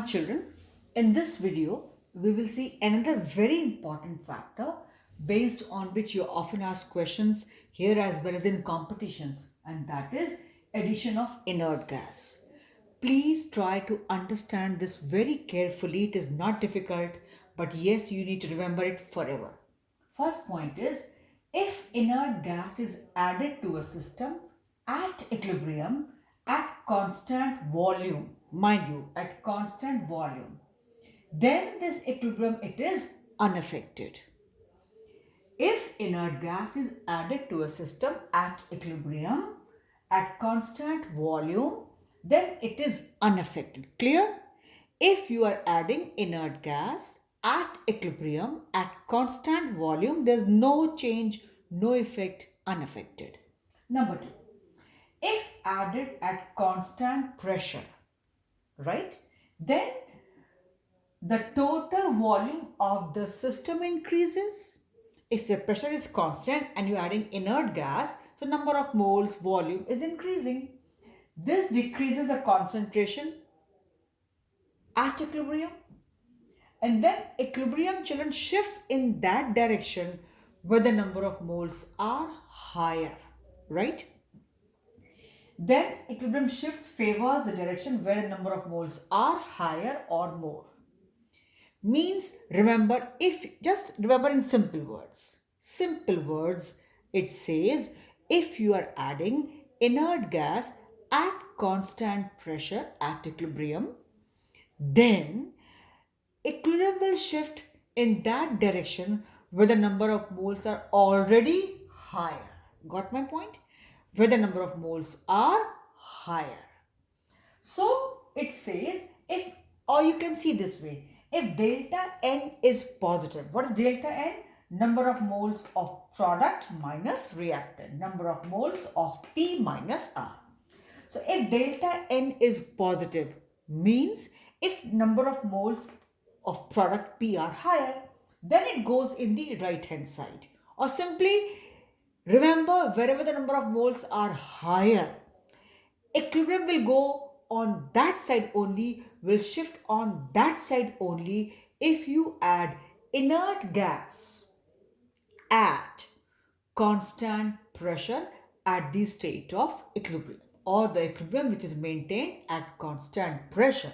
Children, in this video, we will see another very important factor based on which you often ask questions here as well as in competitions, and that is addition of inert gas. Please try to understand this very carefully. It is not difficult, but yes, you need to remember it forever. First point is, if inert gas is added to a system at equilibrium at constant volume, mind you, at constant volume, then this equilibrium it is unaffected. If inert gas is added to a system at equilibrium at constant volume, then it is unaffected. Clear? If you are adding inert gas at equilibrium at constant volume, there's no change, no effect, unaffected. Number two, if added at constant pressure, right, then the total volume of the system increases. If the pressure is constant and you're adding inert gas, so number of moles volume is increasing. This decreases the concentration at equilibrium, and then equilibrium, children, shifts in that direction where the number of moles are higher, right? Then equilibrium shifts favors the direction where the number of moles are higher or more. Means, remember, if just remember in simple words, it says if you are adding inert gas at constant pressure at equilibrium, then equilibrium will shift in that direction where the number of moles are already higher. Got my point? Where the number of moles are higher. So it says if, or you can see this way, if delta N is positive. What is delta N? Number of moles of product minus reactant. Number of moles of P minus R. So if delta N is positive, means if number of moles of product P are higher, then it goes in the right hand side. Or simply remember, wherever the number of moles are higher, equilibrium will go on that side only, will shift on that side only if you add inert gas at constant pressure at the state of equilibrium, or the equilibrium which is maintained at constant pressure.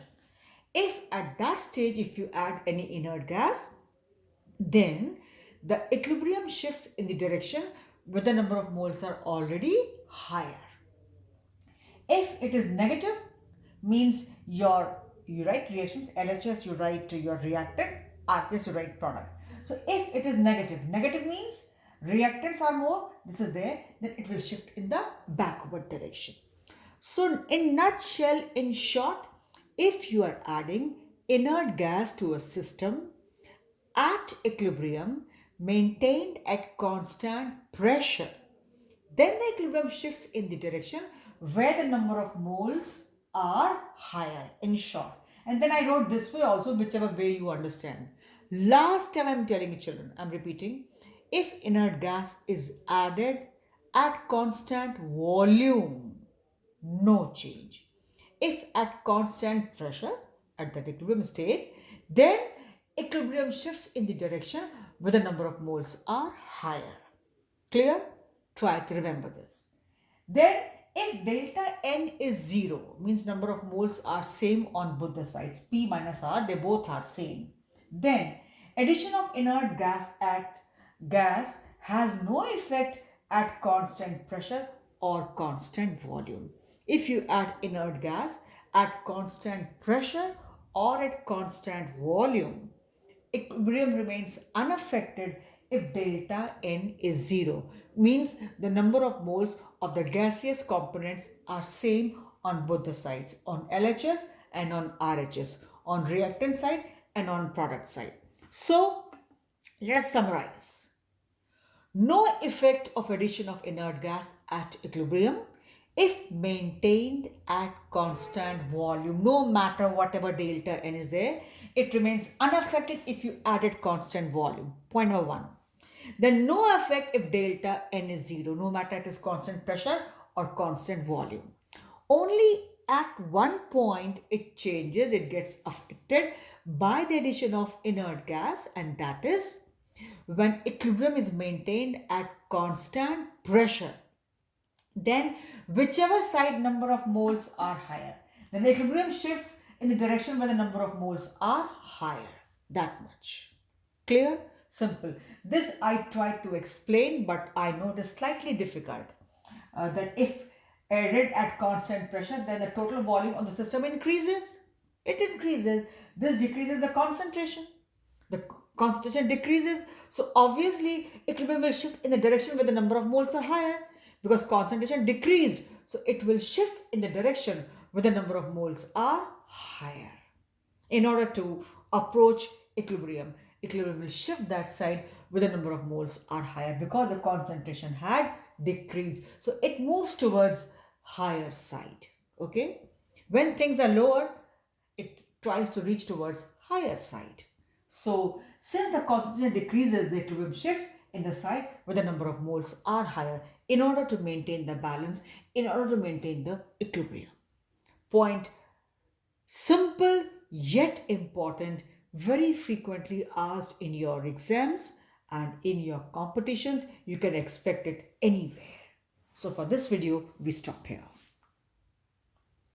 If at that stage, if you add any inert gas, then the equilibrium shifts in the direction where the number of moles are already higher. If it is negative, means you write reactions, LHS you write your reactant, RHS you write product. So if it is negative means reactants are more, this is there, then it will shift in the backward direction. So in nutshell, in short, if you are adding inert gas to a system at equilibrium maintained at constant pressure, then the equilibrium shifts in the direction where the number of moles are higher, in short. And then I wrote this way also, whichever way you understand. Last time I'm telling you, children, I'm repeating, if inert gas is added at constant volume, no change. If at constant pressure, at that equilibrium state, then equilibrium shifts in the direction where the number of moles are higher. Clear? Try to remember this. Then if delta N is 0, means number of moles are same on both the sides, P minus R, they both are same, then addition of inert gas has no effect at constant pressure or constant volume. If you add inert gas at constant pressure or at constant volume, equilibrium remains unaffected if delta N is 0. Means the number of moles of the gaseous components are same on both the sides, on LHS and on RHS, on reactant side and on product side. So let's summarize. No effect of addition of inert gas at equilibrium if maintained at constant volume. No matter whatever delta N is there, it remains unaffected if you added constant volume. Point number 1. Then no effect if delta N is 0, no matter it is constant pressure or constant volume. Only at one point it changes, it gets affected by the addition of inert gas, and that is when equilibrium is maintained at constant pressure. Then whichever side number of moles are higher, then the equilibrium shifts in the direction where the number of moles are higher. That much. Clear? Simple. This I tried to explain, but I know it is slightly difficult. That if added at constant pressure, then the total volume of the system increases. It increases. This decreases the concentration. The concentration decreases. So obviously equilibrium will shift in the direction where the number of moles are higher because concentration decreased. So it will shift in the direction where the number of moles are higher. In order to approach equilibrium, equilibrium will shift that side where the number of moles are higher because the concentration had decreased. So it moves towards higher side. Okay. When things are lower, it tries to reach towards higher side. So since the concentration decreases, the equilibrium shifts in the side where the number of moles are higher in order to maintain the balance, in order to maintain the equilibrium. Point: simple yet important, very frequently asked in your exams and in your competitions. You can expect it anywhere. So for this video, we stop here.